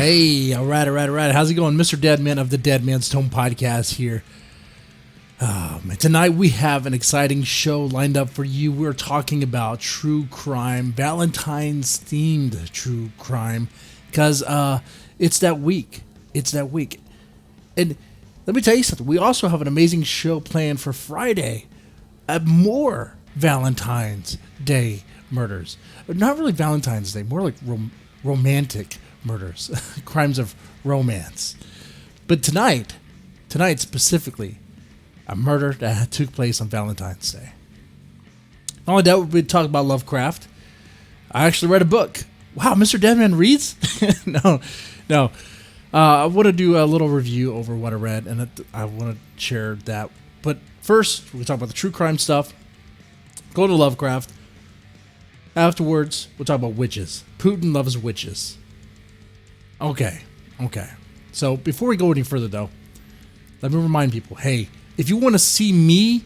Hey, all right. How's it going? Mr. Deadman of the Dead Man's Tome podcast here. Man, tonight we have an exciting show lined up for you. We're talking about true crime, Valentine's themed true crime, because it's that week. And let me tell you something. We also have an amazing show planned for Friday. More Valentine's Day murders. Not really Valentine's Day, more like romantic murders, crimes of romance. But tonight specifically, a murder that took place on Valentine's Day. Not only that, we talk about Lovecraft. I actually read a book. Wow, Mr. Deadman reads? No. I want to do a little review over what I read, and I want to share that. But first, we'll talk about the true crime stuff. Go to Lovecraft. Afterwards, we'll talk about witches. Putin loves witches. Okay. So before we go any further, though, let me remind people, hey, if you want to see me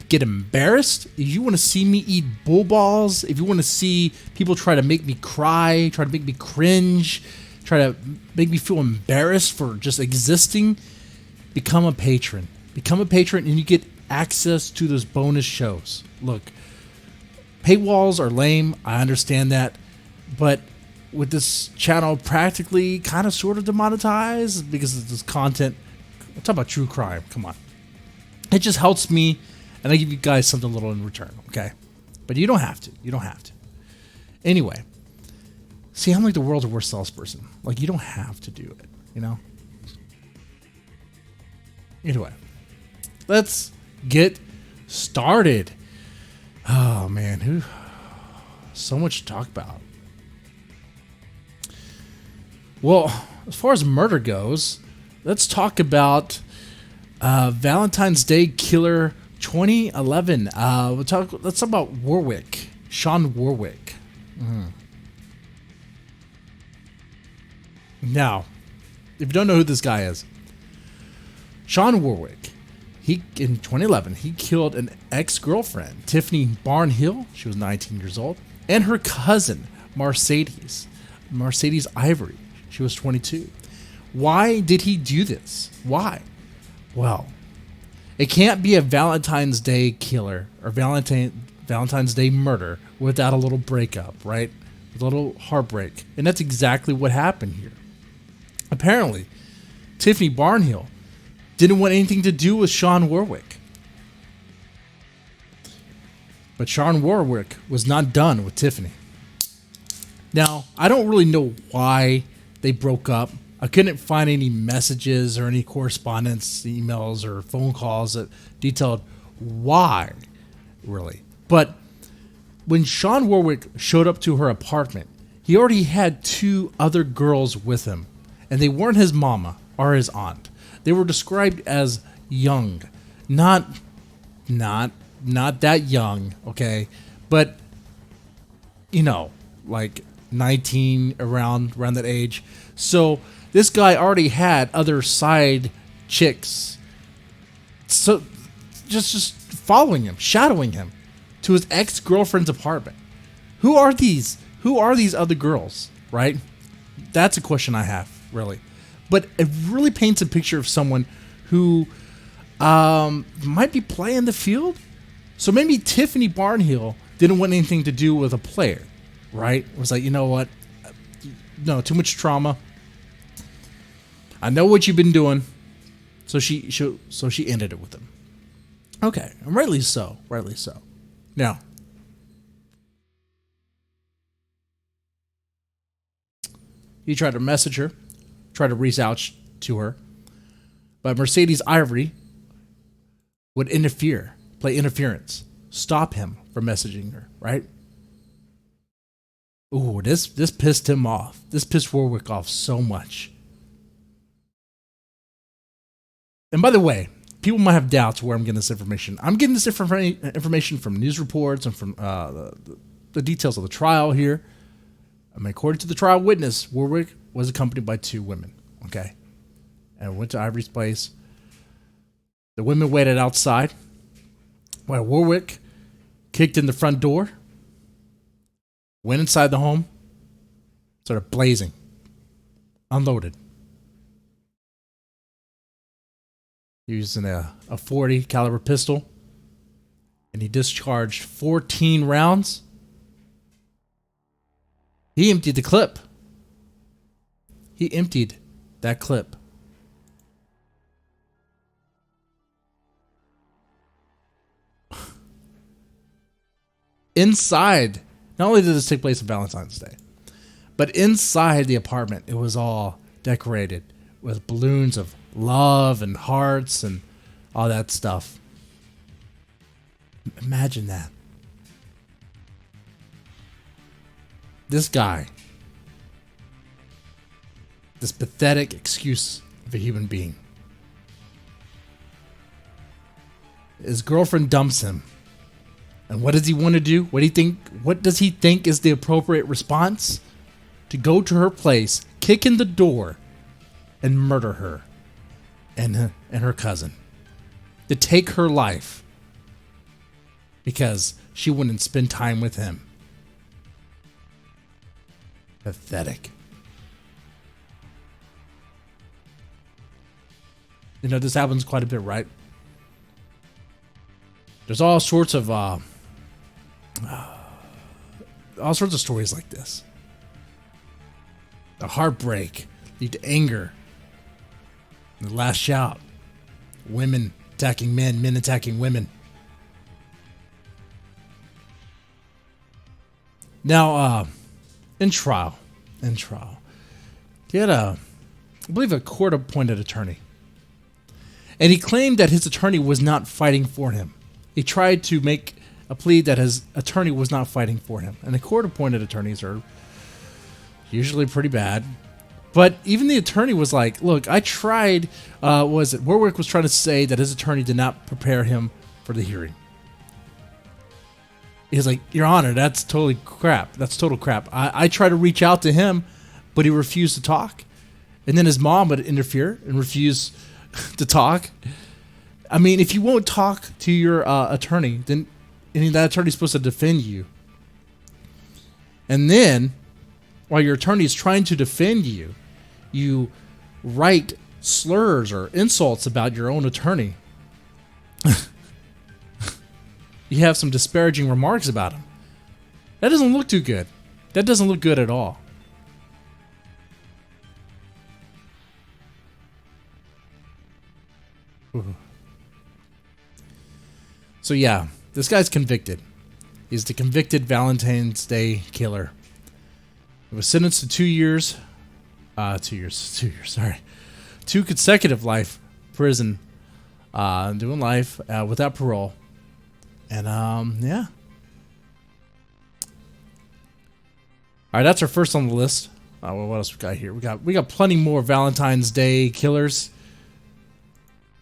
get embarrassed, if you want to see me eat bull balls, if you want to see people try to make me cry, try to make me cringe, try to make me feel embarrassed for just existing, become a patron. Become a patron and you get access to those bonus shows. Look, paywalls are lame. I understand that. But with this channel practically kind of sort of demonetized because of this content, I'm talking about true crime. Come on. It just helps me, and I give you guys something little in return, okay? But you don't have to. Anyway, see, I'm like the world's worst salesperson. Like, you don't have to do it, you know? Anyway, let's get started. Oh, man. So much to talk about. Well, as far as murder goes, let's talk about Valentine's Day Killer 2011. Let's talk about Warwick. Shun Warwick. Now, if you don't know who this guy is, Shun Warwick, in 2011, he killed an ex-girlfriend, Tiffany Barnhill. She was 19 years old, and her cousin, Mercedes Ivory. She was 22. Why did he do this? Why? Well, it can't be a Valentine's Day killer or Valentine's Day murder without a little breakup, right? A little heartbreak. And that's exactly what happened here. Apparently, Tiffany Barnhill didn't want anything to do with Shun Warwick. But Shun Warwick was not done with Tiffany. Now, I don't really know why they broke up. I couldn't find any messages or any correspondence, emails, or phone calls that detailed why, really. But when Shun Warwick showed up to her apartment, he already had two other girls with him, and they weren't his mama or his aunt. They were described as young, not that young, okay, but like 19, around that age. So this guy already had other side chicks, so just following him, shadowing him to his ex-girlfriend's apartment. Who are these other girls, right? That's a question I have, really. But it really paints a picture of someone who might be playing the field. So maybe Tiffany Barnhill didn't want anything to do with a player, right? It was like, you know what? No, too much trauma. I know what you've been doing. So she ended it with him. Okay, and rightly so. Now, he tried to message her, tried to reach out to her, but Mercedes Ivory would play interference, stop him from messaging her, right? Ooh, this pissed him off. This pissed Warwick off so much. And by the way, people might have doubts where I'm getting this information. I'm getting this information from news reports and from the details of the trial here. I mean, according to the trial witness, Warwick was accompanied by two women, okay? And went to Ivory's place. The women waited outside while Warwick kicked in the front door, went inside the home, started blazing unloaded. Using a .40 caliber pistol, and he discharged 14 rounds. He emptied the clip. He emptied that clip. Inside, not only did this take place on Valentine's Day, but inside the apartment, it was all decorated with balloons of love and hearts and all that stuff. Imagine that. This guy, this pathetic excuse of a human being, his girlfriend dumps him. And what does he want to do? What does he think is the appropriate response? To go to her place, kick in the door, and murder her and her cousin. To take her life because she wouldn't spend time with him. Pathetic. You know, this happens quite a bit, right? There's all sorts of stories like this. The heartbreak lead to anger. The last shout. Women attacking men, men attacking women. Now, in trial, he had I believe a court-appointed attorney. And he claimed that his attorney was not fighting for him. He tried to make a plea that his attorney was not fighting for him. And the court-appointed attorneys are usually pretty bad. But even the attorney was like, look, I tried, Warwick was trying to say that his attorney did not prepare him for the hearing. He's like, Your Honor, that's totally crap. That's total crap. I tried to reach out to him, but he refused to talk. And then his mom would interfere and refuse to talk. I mean, if you won't talk to your attorney, then that attorney's supposed to defend you. And then, while your attorney is trying to defend you, you write slurs or insults about your own attorney. You have some disparaging remarks about him. That doesn't look too good. That doesn't look good at all. Ooh. So yeah, this guy's convicted. He's the convicted Valentine's Day killer. He was sentenced to 2 years. 2 years, sorry. 2 consecutive life prison. Doing life without parole. And yeah. Alright, that's our first on the list. Well, what else we got here? We got plenty more Valentine's Day killers.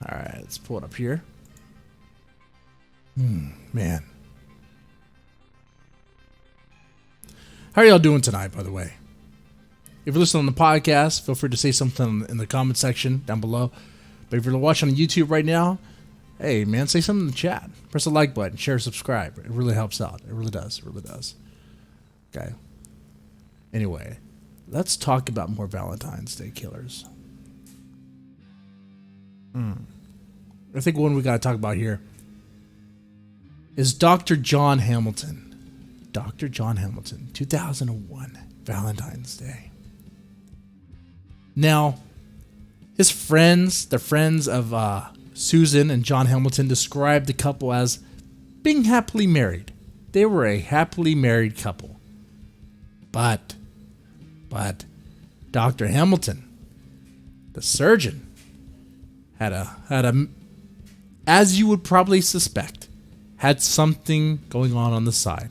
Alright, let's pull it up here. Man. How are y'all doing tonight, by the way? If you're listening on the podcast, feel free to say something in the comment section down below. But if you're watching on YouTube right now, hey, man, say something in the chat. Press the like button, share, subscribe. It really helps out. It really does. It really does. Okay. Anyway, let's talk about more Valentine's Day killers. I think one we got to talk about here is Dr. John Hamilton. Dr. John Hamilton, 2001, Valentine's Day. Now, his friends, the friends of Susan and John Hamilton, described the couple as being happily married. They were a happily married couple. But Dr. Hamilton, the surgeon, had a, as you would probably suspect, had something going on the side.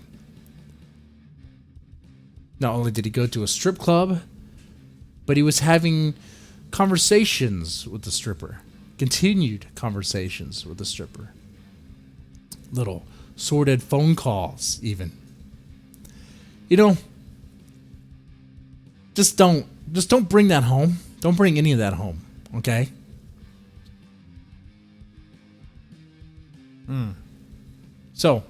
Not only did he go to a strip club, but he was having conversations with the stripper. Continued conversations with the stripper. Little sordid phone calls, even. You know, just don't bring that home. Don't bring any of that home, okay? So,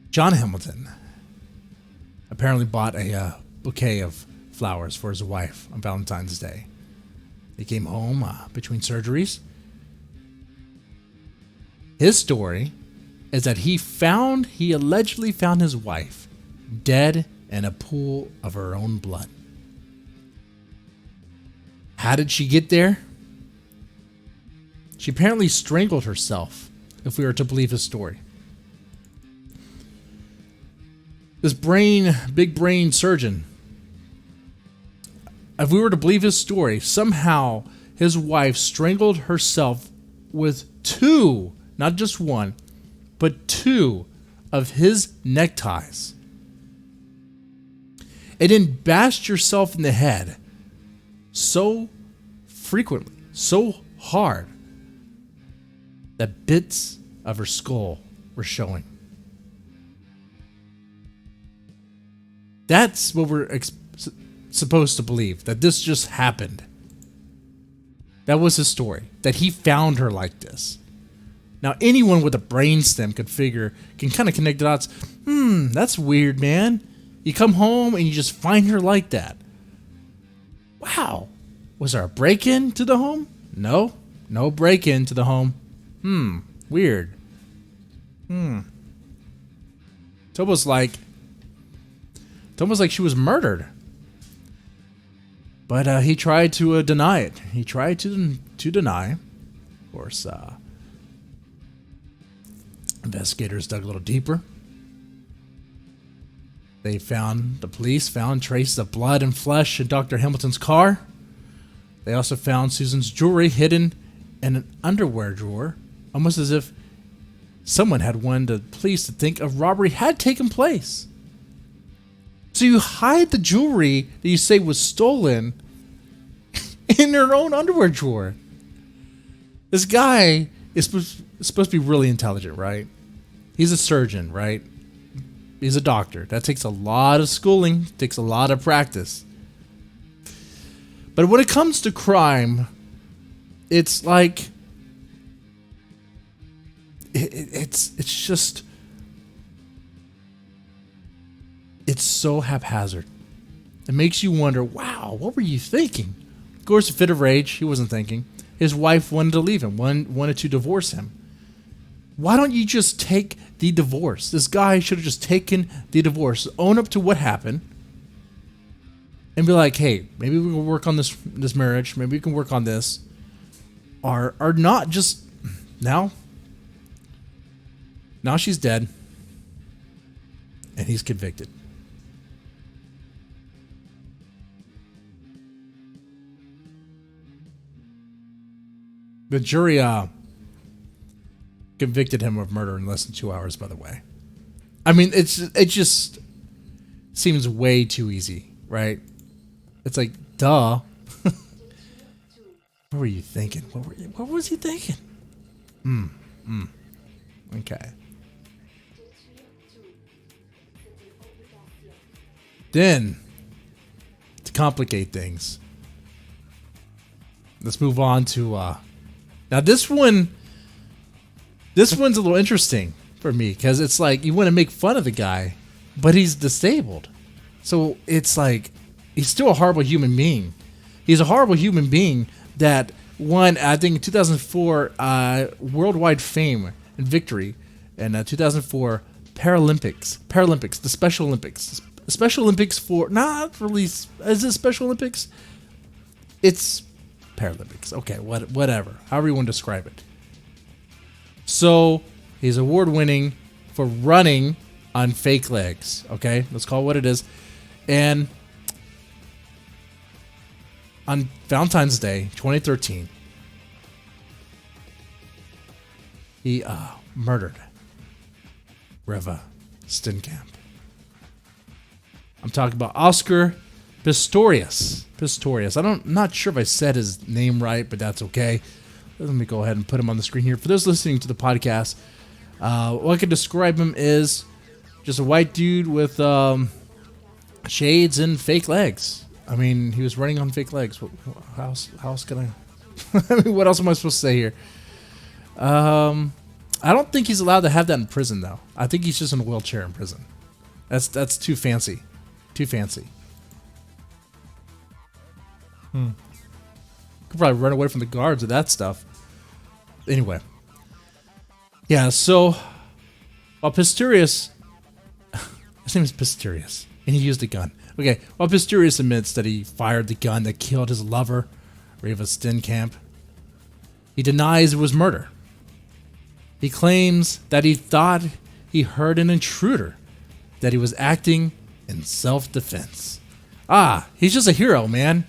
John Hamilton, apparently bought a bouquet of flowers for his wife on Valentine's Day. He came home between surgeries. His story is that he allegedly found his wife dead in a pool of her own blood. How did she get there? She apparently strangled herself, if we were to believe his story. This big brain surgeon, if we were to believe his story, somehow his wife strangled herself with two, not just one, but two of his neckties. And then bashed yourself in the head so frequently, so hard, that bits of her skull were showing. That's what we're supposed to believe, that this just happened. That was his story, that he found her like this. Now, anyone with a brainstem can kind of connect the dots. That's weird, man. You come home and you just find her like that. Wow. Was there a break-in to the home? No break-in to the home. Weird. It's almost like she was murdered. But he tried to deny it. He tried to deny. Of course, investigators dug a little deeper. The police found traces of blood and flesh in Dr. Hamilton's car. They also found Susan's jewelry hidden in an underwear drawer, almost as if someone had wanted the police to think a robbery had taken place. So you hide the jewelry that you say was stolen in their own underwear drawer. This guy is supposed to be really intelligent, right? He's a surgeon, right? He's a doctor. That takes a lot of schooling, takes a lot of practice. But when it comes to crime, it's like it's just so haphazard. It makes you wonder, wow, what were you thinking? Of course, a fit of rage, he wasn't thinking. His wife wanted to leave him, wanted to divorce him. Why don't you just take the divorce? This guy should have just taken the divorce, own up to what happened, and be like, hey, maybe we can work on this marriage. Maybe we can work on this. Or not just now. Now she's dead. And he's convicted. The jury convicted him of murder in less than 2 hours, by the way. I mean, it just seems way too easy, right? It's like, duh. What were you thinking? What was he thinking? Okay. Then, to complicate things, let's move on to now this one's a little interesting for me, because it's like you want to make fun of the guy, but he's disabled. So it's like he's still a horrible human being. He's a horrible human being that won, I think, 2004 worldwide fame and victory in 2004 Paralympics, the Special Olympics. Special Olympics for, not really, is it Special Olympics? It's Paralympics. Okay, whatever. However you want to describe it. So, he's award-winning for running on fake legs. Okay, let's call it what it is. And on Valentine's Day, 2013, he murdered Reva Steenkamp. I'm talking about Oscar Pistorius. I'm not sure if I said his name right, but that's okay. Let me go ahead and put him on the screen here. For those listening to the podcast, what I could describe him is just a white dude with shades and fake legs. I mean, he was running on fake legs. How else can I... I mean, what else am I supposed to say here? I don't think he's allowed to have that in prison, though. I think he's just in a wheelchair in prison. That's too fancy. Too fancy. Could probably run away from the guards with that stuff. Anyway. Yeah, so while Pistorius, his name is Pistorius, and he used a gun. Okay, while Pistorius admits that he fired the gun that killed his lover, Reva Steenkamp, he denies it was murder. He claims that he thought he heard an intruder, that he was acting in self-defense. He's just a hero, man.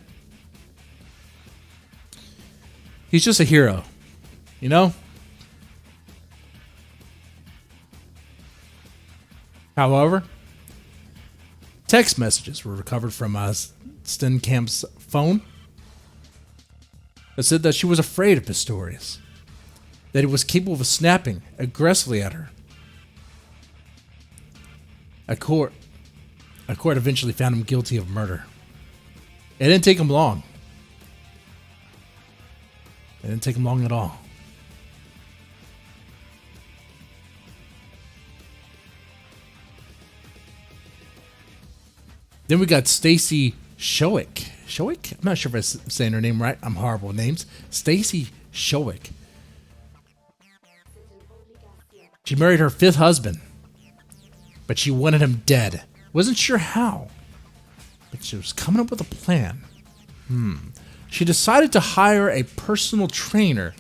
He's just a hero, you know? However, text messages were recovered from Steenkamp's phone that said that she was afraid of Pistorius, that he was capable of snapping aggressively at her. A court eventually found him guilty of murder. It didn't take him long. It didn't take him long at all. Then we got Stacey Choic. Choic? I'm not sure if I'm saying her name right. I'm horrible with names. Stacey Choic. She married her 5th husband, but she wanted him dead. Wasn't sure how, but she was coming up with a plan. She decided to hire a personal trainer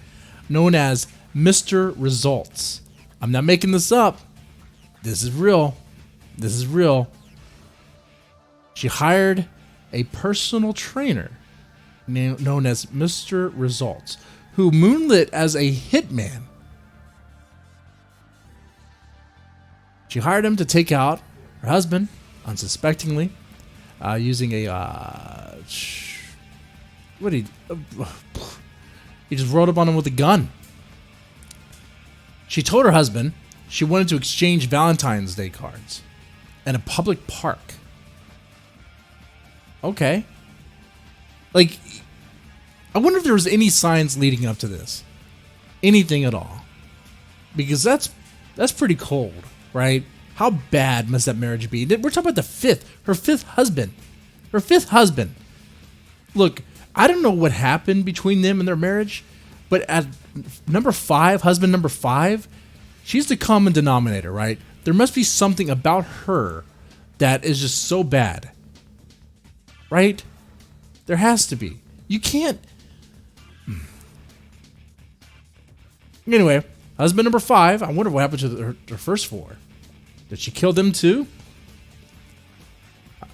known as Mr. Results. I'm not making this up. This is real. This is real. She hired a personal trainer known as Mr. Results, who moonlit as a hitman. She hired him to take out her husband unsuspectingly, using a he just rolled up on him with a gun. She told her husband she wanted to exchange Valentine's Day cards in a public park. Okay. Like, I wonder if there was any signs leading up to this. Anything at all. Because that's pretty cold, right? How bad must that marriage be? We're talking about her fifth husband. Her 5th husband. Look, I don't know what happened between them and their marriage, but at husband number 5, she's the common denominator, right? There must be something about her that is just so bad. Right? There has to be. You can't. Anyway, husband number 5, I wonder what happened to her first 4. Did she kill them too?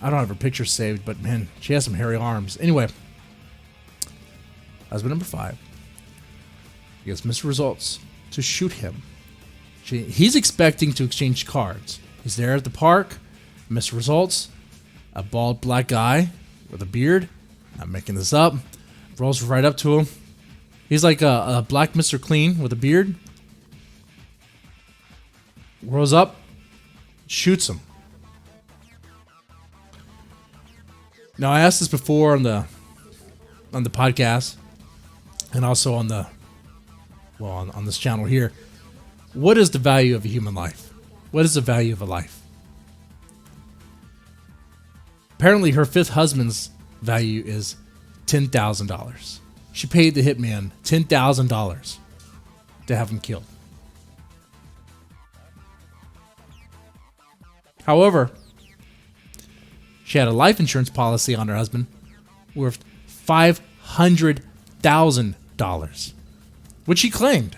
I don't have her picture saved, but man, she has some hairy arms. Anyway, husband number 5 gets Mr. Results to shoot him. He's expecting to exchange cards. He's there at the park. Mr. Results, a bald black guy with a beard, not making this up, rolls right up to him. He's like a black Mr. Clean with a beard. Rolls up, shoots him. Now, I asked this before on the podcast, and also on this channel here. What is the value of a human life? What is the value of a life? Apparently, her 5th husband's value is $10,000. She paid the hitman $10,000 to have him killed. However, she had a life insurance policy on her husband worth $500,000, which she claimed.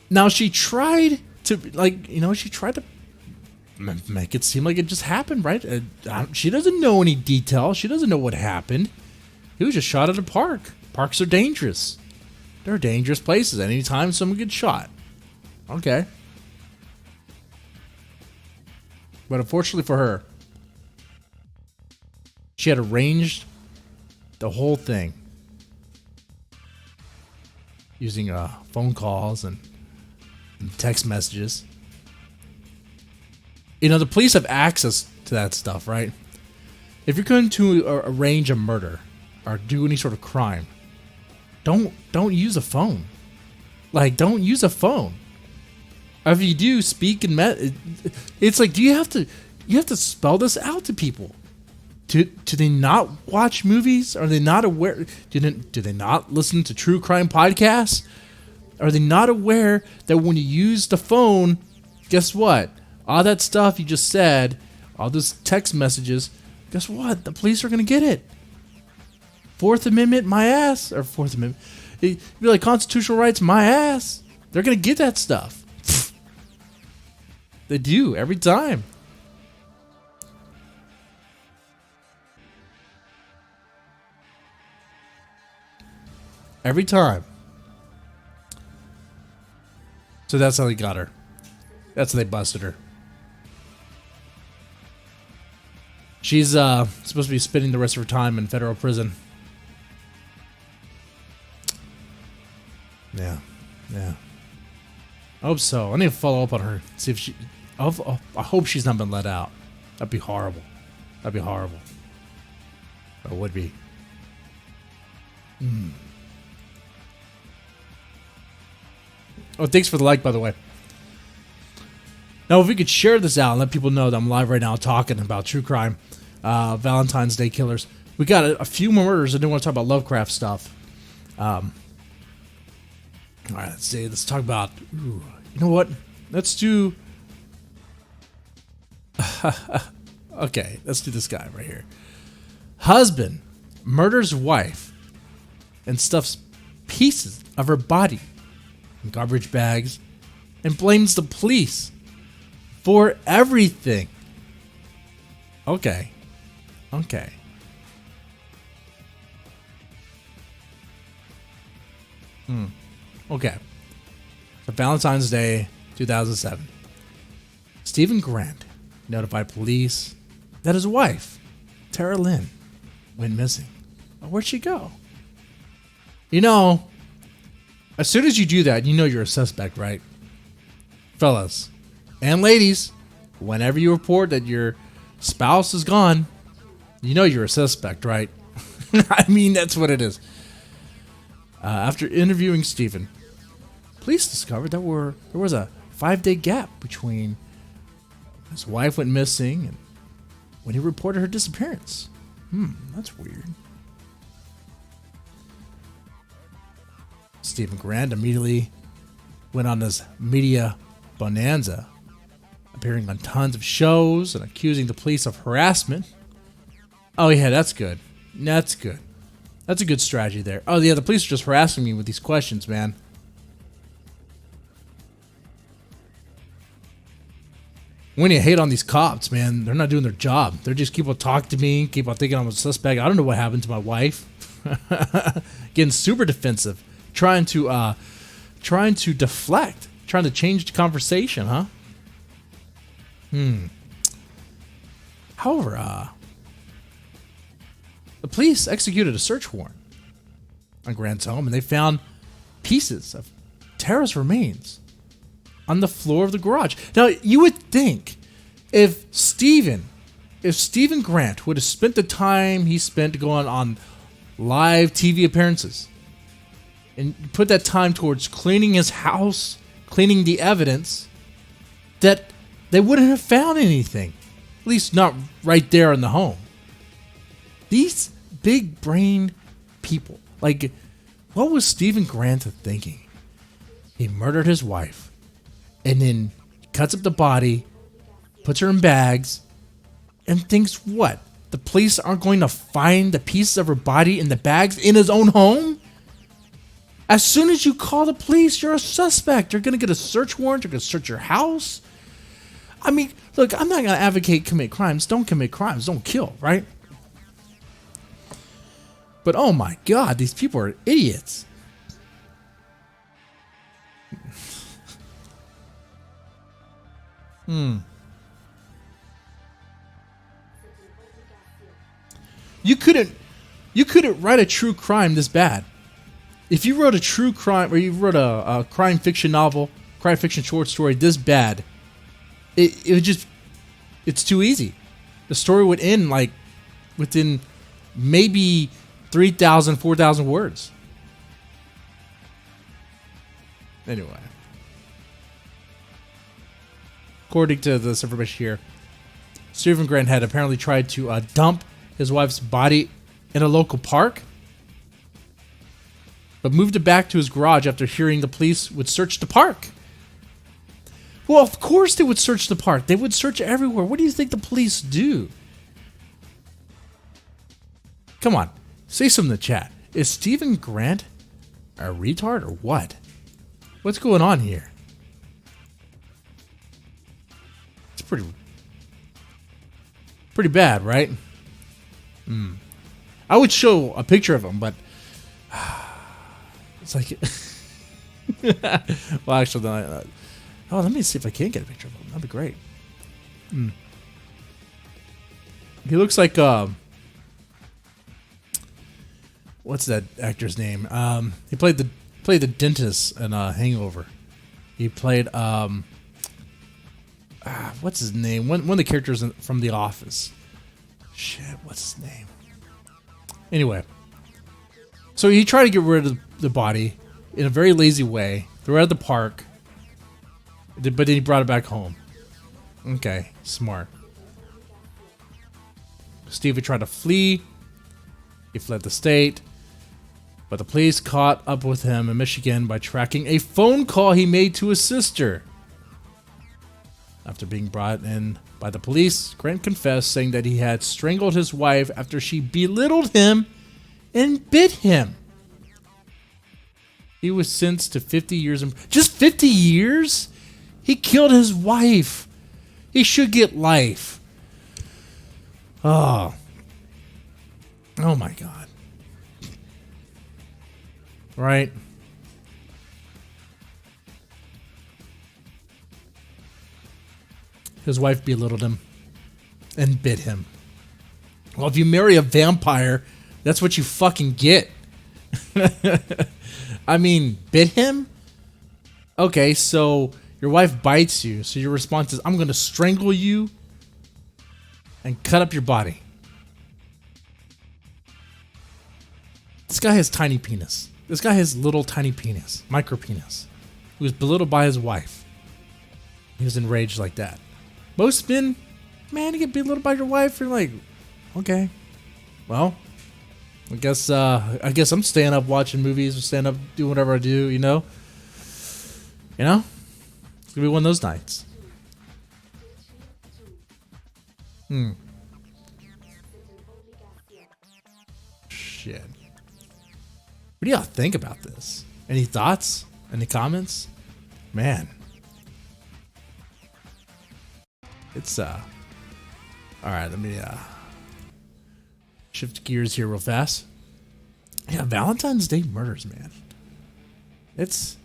Now, she tried to, make it seem like it just happened, right? She doesn't know any detail. She doesn't know what happened. He was just shot at a park. Parks are dangerous. They're dangerous places. Anytime someone gets shot. Okay. But unfortunately for her, she had arranged the whole thing using phone calls and text messages. You know, the police have access to that stuff, right? If you're going to arrange a murder or do any sort of crime, don't use a phone. Like, don't use a phone. If you do speak and it's like, do you have to spell this out to people? Do they not watch movies? Are they not aware? Do they not listen to true crime podcasts? Are they not aware that when you use the phone, guess what? All that stuff you just said, all those text messages, guess what? The police are going to get it. Fourth Amendment, my ass. Or Fourth Amendment. You'd be like, constitutional rights, my ass. They're going to get that stuff. They do, every time. Every time. So that's how they got her. That's how they busted her. She's supposed to be spending the rest of her time in federal prison. Yeah. I hope so. I need to follow up on her. See if she... I hope she's not been let out. That'd be horrible. That would be. Oh, thanks for the like, by the way. Now, if we could share this out and let people know that I'm live right now talking about true crime, Valentine's Day killers. We got a few more murders. I didn't want to talk about Lovecraft stuff. All right, let's see. Let's talk about... you know what? Let's do... Okay, let's do this guy right here. Husband murders wife and stuffs pieces of her body in garbage bags and blames the police for everything. Okay. Okay. So Valentine's Day, 2007. Stephen Grant notified police that his wife, Tara Lynn, went missing. Where'd she go? You know, as soon as you do that, you know you're a suspect, right? Fellas and ladies, whenever you report that your spouse is gone, you know you're a suspect, right? I mean, that's what it is. After interviewing Stephen, police discovered that there was a 5-day gap between his wife went missing and when he reported her disappearance. That's weird. Stephen Grant immediately went on this media bonanza, appearing on tons of shows and accusing the police of harassment. Oh yeah, that's good. That's good. That's a good strategy there. Oh yeah, the police are just harassing me with these questions, man. When you hate on these cops, man, they're not doing their job. They're just keep on talking to me, keep on thinking I'm a suspect. I don't know what happened to my wife. Getting super defensive, trying to deflect, trying to change the conversation, huh? However, the police executed a search warrant on Grant's home, and they found pieces of Tara's remains on the floor of the garage. Now, you would think if Stephen Grant would have spent the time he spent going on live TV appearances and put that time towards cleaning his house, cleaning the evidence, that they wouldn't have found anything. At least not right there in the home. These big brain people, like, what was Stephen Grant thinking? He murdered his wife and then cuts up the body, puts her in bags, and thinks what? The police aren't going to find the pieces of her body in the bags in his own home? As soon as you call the police, you're a suspect. You're going to get a search warrant. You're going to search your house. I mean, look, I'm not going to advocate commit crimes. Don't commit crimes. Don't kill, right? But oh my God, these people are idiots. You couldn't write a true crime this bad. If you wrote a true crime, or you wrote a crime fiction novel, crime fiction short story this bad, it would just, it's too easy. The story would end like within maybe 3,000, 4,000 words. Anyway. According to this information here, Stephen Grant had apparently tried to dump his wife's body in a local park, but moved it back to his garage after hearing the police would search the park. Well, of course they would search the park. They would search everywhere. What do you think the police do? Come on, say something in the chat. Is Stephen Grant a retard or what? What's going on here? It's pretty bad, right? I would show a picture of him, but it's like, well, actually, let me see if I can get a picture of him. That'd be great. He looks like what's that actor's name? He played the dentist in Hangover. He played what's his name? One of the characters from The Office. Shit, what's his name? Anyway, so he tried to get rid of the body in a very lazy way, threw it at the park, but then he brought it back home. Okay, smart. Stevie tried to flee. He fled the state, but the police caught up with him in Michigan by tracking a phone call he made to his sister. After being brought in by the police, Grant confessed, saying that he had strangled his wife after she belittled him and bit him. He was sentenced to 50 years. Just 50 years? He killed his wife. He should get life. Oh my God. Right? His wife belittled him and bit him. Well, if you marry a vampire, that's what you fucking get. I mean, bit him? Okay, so your wife bites you, so your response is, I'm going to strangle you and cut up your body. This guy has tiny penis. This guy has little tiny penis, micro penis. He was belittled by his wife. He was enraged like that. Most men, man, you get belittled by your wife, you're like, okay, well, I guess I'm staying up watching movies or staying up doing whatever I do, you know? You know? It's gonna be one of those nights. Shit. What do y'all think about this? Any thoughts? Any comments? Man. It's alright, let me shift gears here real fast. Yeah, Valentine's Day murders, man. It's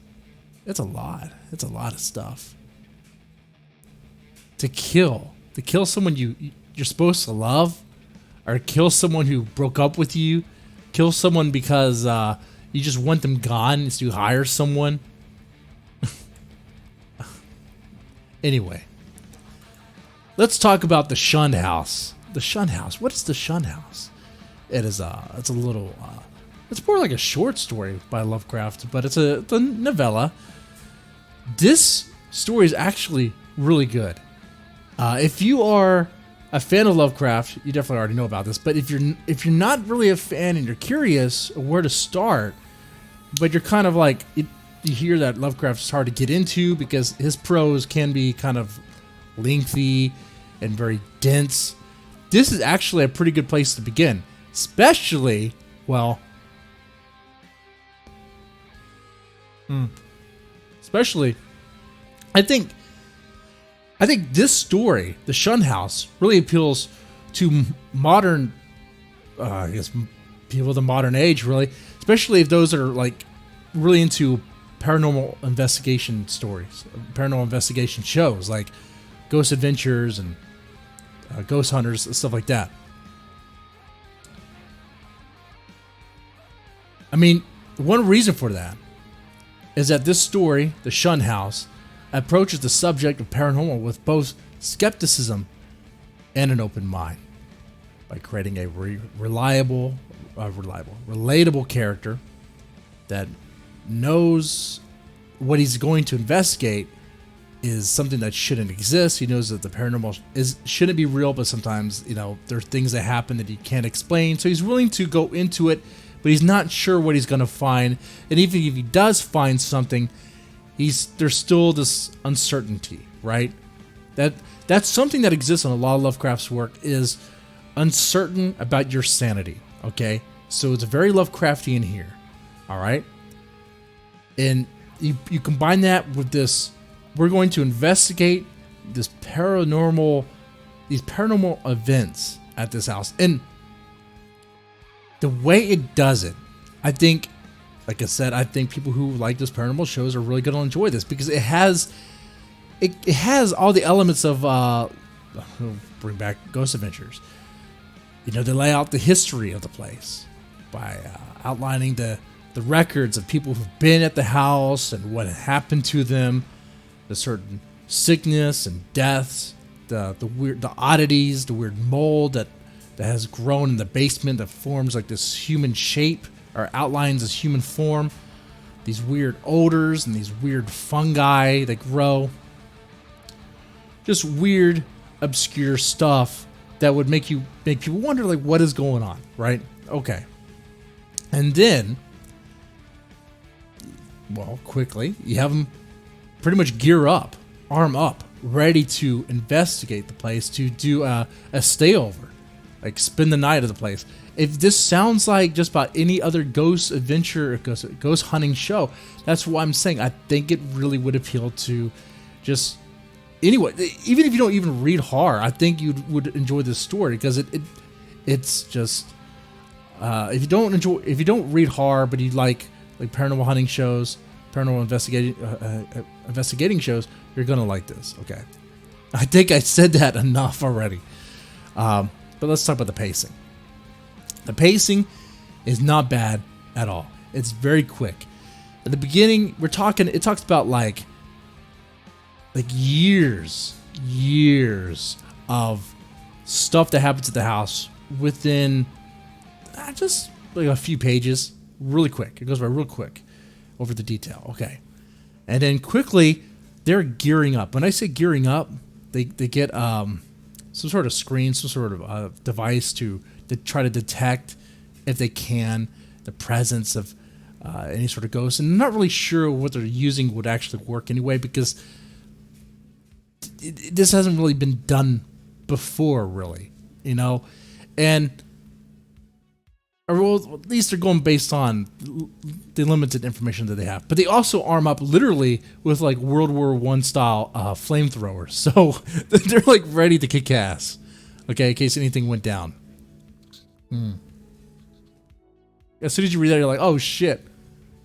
a lot. It's a lot of stuff. To kill someone you're supposed to love, or kill someone who broke up with you, kill someone because you just want them gone, so you hire someone. Anyway. Let's talk about the Shun house. The Shun house. What is the Shun house? It's a little, it's more like a short story by Lovecraft, but it's a novella. This story is actually really good. If you are a fan of Lovecraft, you definitely already know about this. But if you're not really a fan and you're curious where to start, but you're kind of like you hear that Lovecraft is hard to get into because his prose can be kind of lengthy and very dense. This is actually a pretty good place to begin, especially, well, I think this story, the Shun House, really appeals to modern, I guess, people of the modern age, really, especially if those are like really into paranormal investigation stories, paranormal investigation shows like Ghost Adventures and Ghost Hunters, stuff like that. I mean, one reason for that is that this story, the Shun House, approaches the subject of paranormal with both skepticism and an open mind by creating a relatable character that knows what he's going to investigate, is something that shouldn't exist. He knows that the paranormal shouldn't be real, but sometimes, there are things that happen that he can't explain. So he's willing to go into it, but he's not sure what he's going to find. And even if he does find something, there's still this uncertainty, right? That's something that exists in a lot of Lovecraft's work, is uncertain about your sanity, okay? So it's very Lovecraftian here, all right? And you combine that with this, we're going to investigate these paranormal events at this house. And the way it does it, I think, like I said, I think people who like those paranormal shows are really going to enjoy this, because it has all the elements of bring back Ghost Adventures. They lay out the history of the place by outlining the records of people who've been at the house and what happened to them, the certain sickness and deaths, the oddities, the weird mold that has grown in the basement that forms like this human shape or outlines this human form, these weird odors and these weird fungi that grow. Just weird, obscure stuff that would make people wonder, like, what is going on, right? Okay. And then, well, quickly, you have them pretty much gear up, arm up, ready to investigate the place, to do a stayover, like spend the night at the place. If this sounds like just about any other ghost adventure or ghost hunting show, that's what I'm saying. I think it really would appeal to just anyone. Even if you don't even read horror, I think you would enjoy this story, because it's just if you don't read horror, but you like paranormal hunting shows, paranormal investigating shows, you're gonna like this. Okay, I think I said that enough already. But let's talk about the pacing. The pacing is not bad at all. It's very quick. At the beginning, it talks about like years of stuff that happens at the house within just like a few pages. Really quick. It goes by real quick over the detail. Okay. And then quickly, they're gearing up. When I say gearing up, they get some sort of screen, some sort of device to try to detect, if they can, the presence of any sort of ghost. And I'm not really sure what they're using would actually work anyway, because this hasn't really been done before, really, and or well, at least they're going based on the limited information that they have. But they also arm up literally with like World War I style flamethrowers, so they're like ready to kick ass, okay, in case anything went down. As soon as you read that, you're like, oh shit,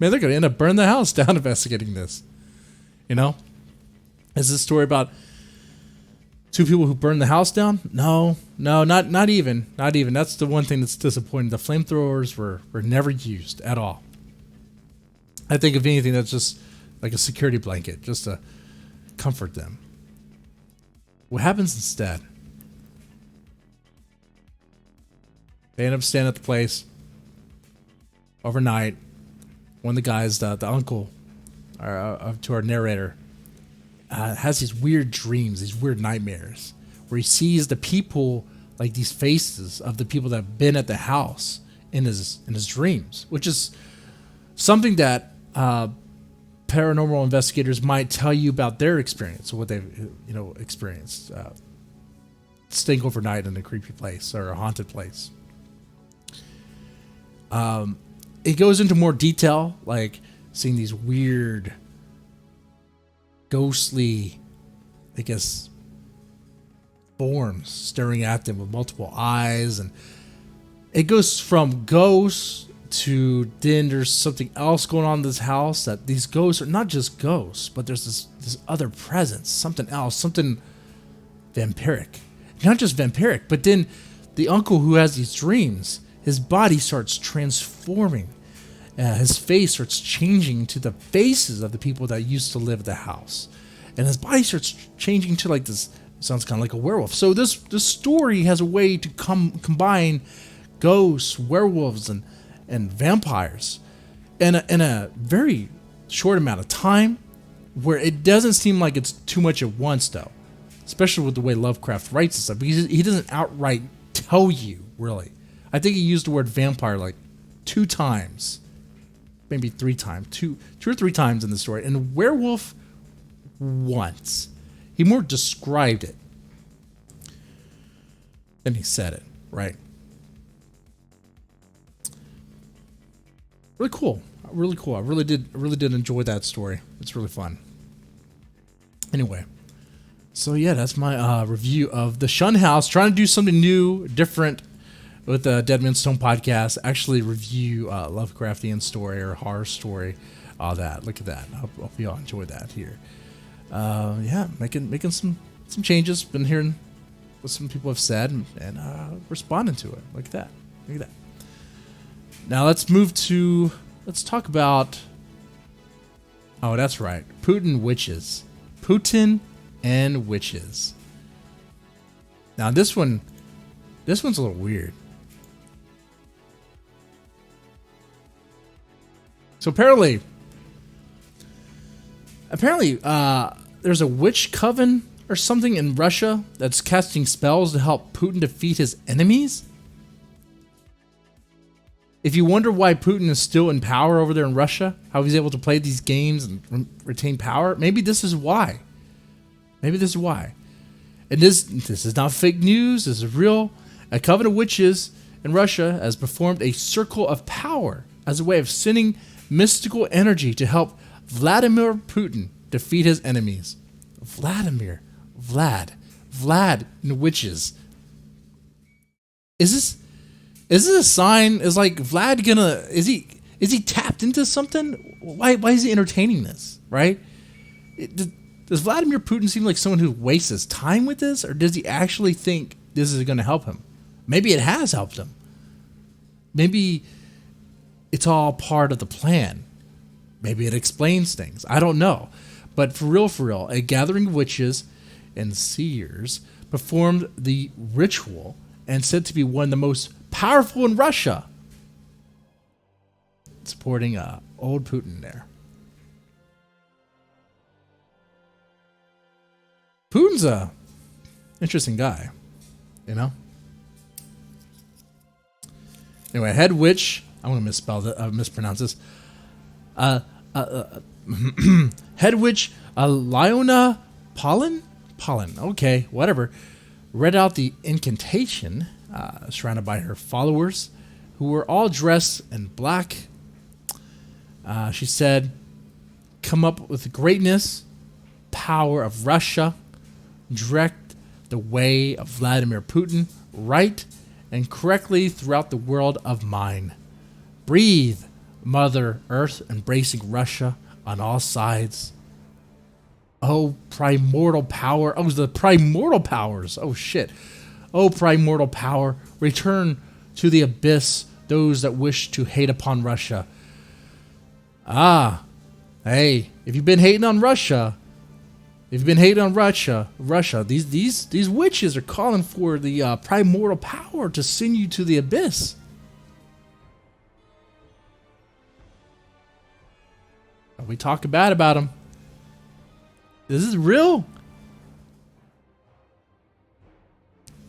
man, they're gonna end up burning the house down investigating this. Is this a story about two people who burned the house down? No, not even. That's the one thing that's disappointing. The flamethrowers were never used at all. I think if anything, that's just like a security blanket, just to comfort them. What happens instead? They end up staying at the place overnight. One of the guys, the uncle to our narrator, has these weird dreams, these weird nightmares, where he sees the people, like these faces of the people that have been at the house in his dreams, which is something that paranormal investigators might tell you about their experience, or what they've experienced, staying overnight in a creepy place or a haunted place. It goes into more detail, like seeing these weird, ghostly, I guess, forms staring at them with multiple eyes, and it goes from ghosts to then there's something else going on in this house, that these ghosts are not just ghosts, but there's this other presence, something else, something vampiric. Not just vampiric, but then the uncle who has these dreams, his body starts transforming. His face starts changing to the faces of the people that used to live at the house. And his body starts changing to like this, sounds kind of like a werewolf. So this story has a way to combine ghosts, werewolves, and vampires in a very short amount of time. where it doesn't seem like it's too much at once, though. Especially with the way Lovecraft writes and stuff. Because he doesn't outright tell you, really. I think he used the word vampire like 2 times. Maybe 3 times. 2 or 3 times in the story. And werewolf once. He more described it than he said it, right? Really cool. Really cool. I really did enjoy that story. It's really fun. Anyway. So yeah, that's my review of the Shun House. Trying to do something new, different with the Dead Man's Stone podcast. Actually review Lovecraftian story or horror story. All that. Look at that. I hope you all enjoy that here. Yeah, making some changes. Been hearing what some people have said and responding to it. Look at that. Look at that. Now let's talk about. Oh, that's right. Putin witches. Putin and witches. Now this one's a little weird. So apparently there's a witch coven or something in Russia that's casting spells to help Putin defeat his enemies. If you wonder why Putin is still in power over there in Russia, how he's able to play these games and retain power, maybe this is why. Maybe this is why. And this is not fake news. This is real. A coven of witches in Russia has performed a circle of power as a way of sending mystical energy to help Vladimir Putin defeat his enemies. Vlad and witches. Is this a sign? Is like Vlad gonna? Is he tapped into something? Why is he entertaining this? Right? Does Vladimir Putin seem like someone who wastes his time with this, or does he actually think this is going to help him? Maybe it has helped him. Maybe it's all part of the plan. Maybe it explains things. I don't know. But for real, a gathering of witches and seers performed the ritual and said to be one of the most powerful in Russia, supporting old Putin there. Putin's a interesting guy, you know? Anyway, head witch, I'm going to mispronounce this. Head witch, Lyona Pollen, okay, whatever, read out the incantation, surrounded by her followers, who were all dressed in black. She said, "Come up with the greatness, power of Russia, direct the way of Vladimir Putin, right and correctly throughout the world of mine. Breathe, Mother Earth, embracing Russia on all sides. Oh, primordial power. Oh, the primordial powers. Oh, shit. Oh, primordial power. Return to the abyss those that wish to hate upon Russia." Hey, if you've been hating on Russia, these witches are calling for the primordial power to send you to the abyss. We talk bad about them. This is real.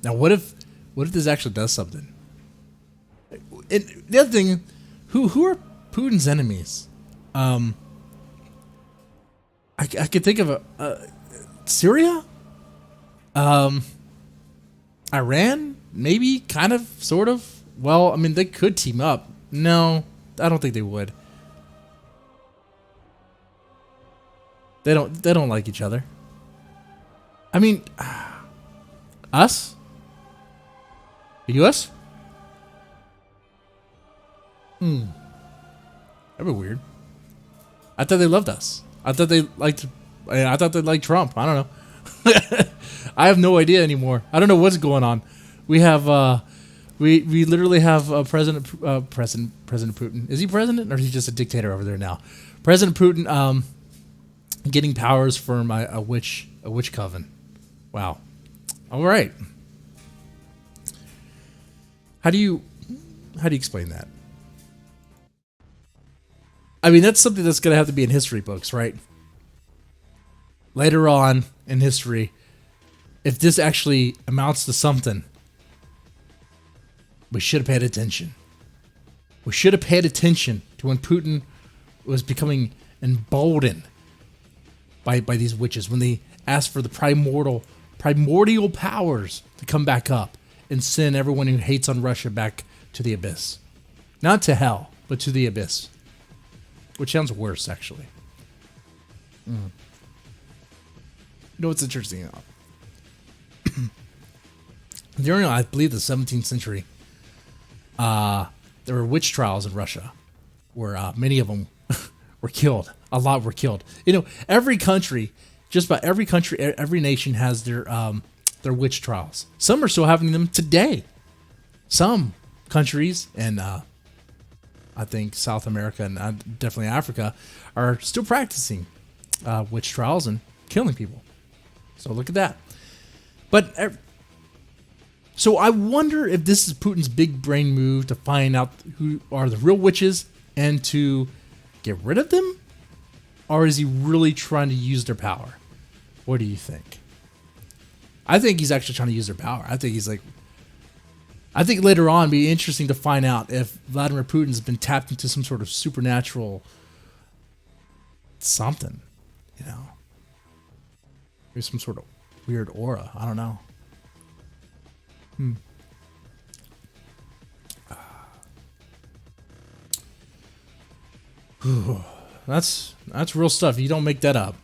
Now, what if this actually does something? And the other thing, who are Putin's enemies? I could think of Syria, Iran, maybe, kind of, sort of. Well, I mean, they could team up. No, I don't think they would. They don't like each other. I mean, us? The U.S.? That'd be weird. I thought they loved us. I thought they liked Trump. I don't know. I have no idea anymore. I don't know what's going on. We have we literally have President Putin. Is he president or is he just a dictator over there now? President Putin getting powers from a witch coven. Wow. All right. How do you explain that? I mean, that's something that's going to have to be in history books, right? later on in history, if this actually amounts to something, we should have paid attention. We should have paid attention to when Putin was becoming emboldened by these witches, when they asked for the primordial powers to come back up and send everyone who hates on Russia back to the abyss. Not to hell, but to the abyss. Which sounds worse, actually. You know what's interesting? During, I believe, the 17th century, there were witch trials in Russia, where many of them were killed. A lot were killed. You know, every country, just about every country, every nation has their witch trials. Some are still having them today. Some countries, and I think South America and definitely Africa, are still practicing witch trials and killing people. So look at that. But so I wonder if this is Putin's big brain move to find out who are the real witches and to get rid of them? Or is he really trying to use their power? What do you think? I think he's actually trying to use their power. I think later on it'd be interesting to find out if Vladimir Putin's been tapped into some sort of supernatural something, you know. Maybe some sort of weird aura. I don't know. That's real stuff. You don't make that up.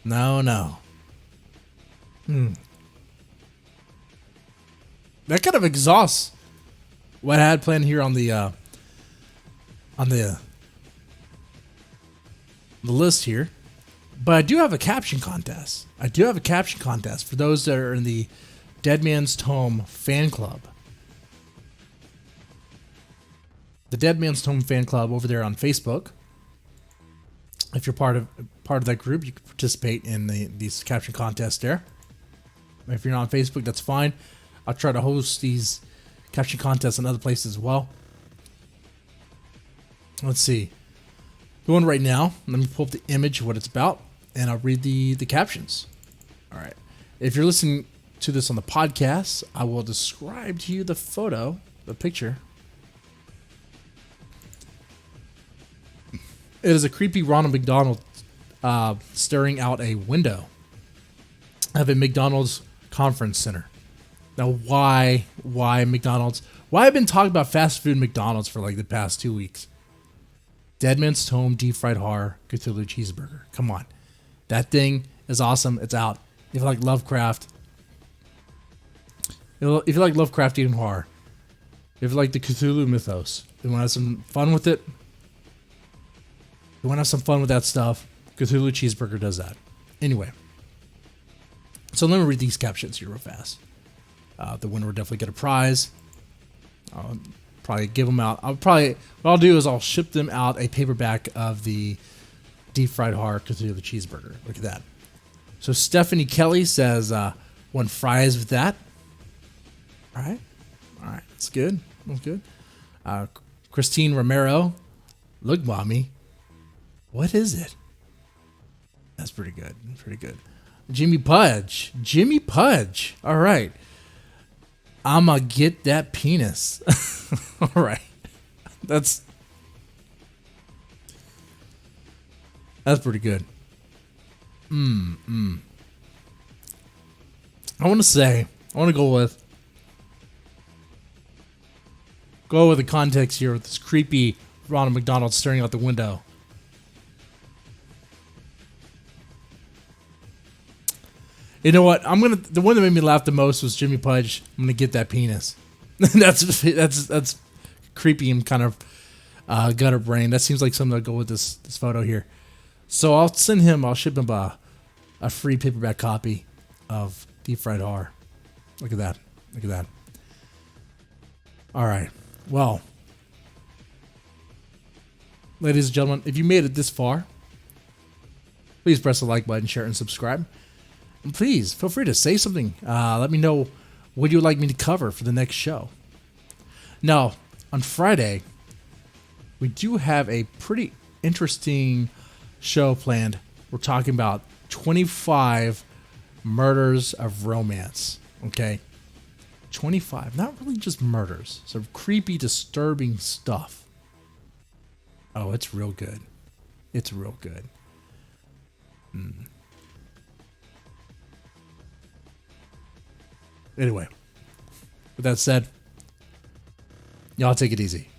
No. That kind of exhausts what I had planned here on the list here. But I do have a caption contest. For those that are in the Dead Man's Tome fan club. The Dead Man's Tome fan club over there on Facebook. If you're part of that group, you can participate in these caption contests there. If you're not on Facebook, that's fine. I'll try to host these caption contests in other places as well. Let's see. Going right now. Let me pull up the image of what it's about, and I'll read the captions. All right. If you're listening to this on the podcast, I will describe to you the picture. It is a creepy Ronald McDonald staring out a window of a McDonald's conference center. Now, why McDonald's? Why I've been talking about fast food McDonald's for like the past 2 weeks. Dead Man's Tome Deep Fried Horror Cthulhu Cheeseburger. Come on. That thing is awesome. It's out. If you like Lovecraft, if you like Lovecraftian horror, if you like the Cthulhu mythos, you want to have some fun with it, you want to have some fun with that stuff, Cthulhu Cheeseburger does that. Anyway, so let me read these captions here real fast. The winner will definitely get a prize. I'll probably give them out. What I'll do is I'll ship them out a paperback of the Deep Fried Horror Cthulhu Cheeseburger. Look at that. So Stephanie Kelly says, want fries with that. All right. That's good. Christine Romero, look, mommy. What is it? That's pretty good. Jimmy Pudge. All right. I'ma get that penis. All right. That's pretty good. I want to go with the context here with this creepy Ronald McDonald staring out the window. You know what? The one that made me laugh the most was Jimmy Pudge. I'm gonna get that penis. that's creepy and kind of gutter brain. That seems like something that'll go with this photo here. So I'll ship him a free paperback copy of Deep Fried Horror. Look at that. All right. Well, ladies and gentlemen, if you made it this far, please press the like button, share, and subscribe. And please feel free to say something. Let me know what you would like me to cover for the next show. Now, on Friday, we do have a pretty interesting show planned We're talking about 25 murders of romance. Okay? 25. Not really just murders. Sort of creepy, disturbing stuff. Oh, it's real good. It's real good. Anyway, with that said, y'all take it easy.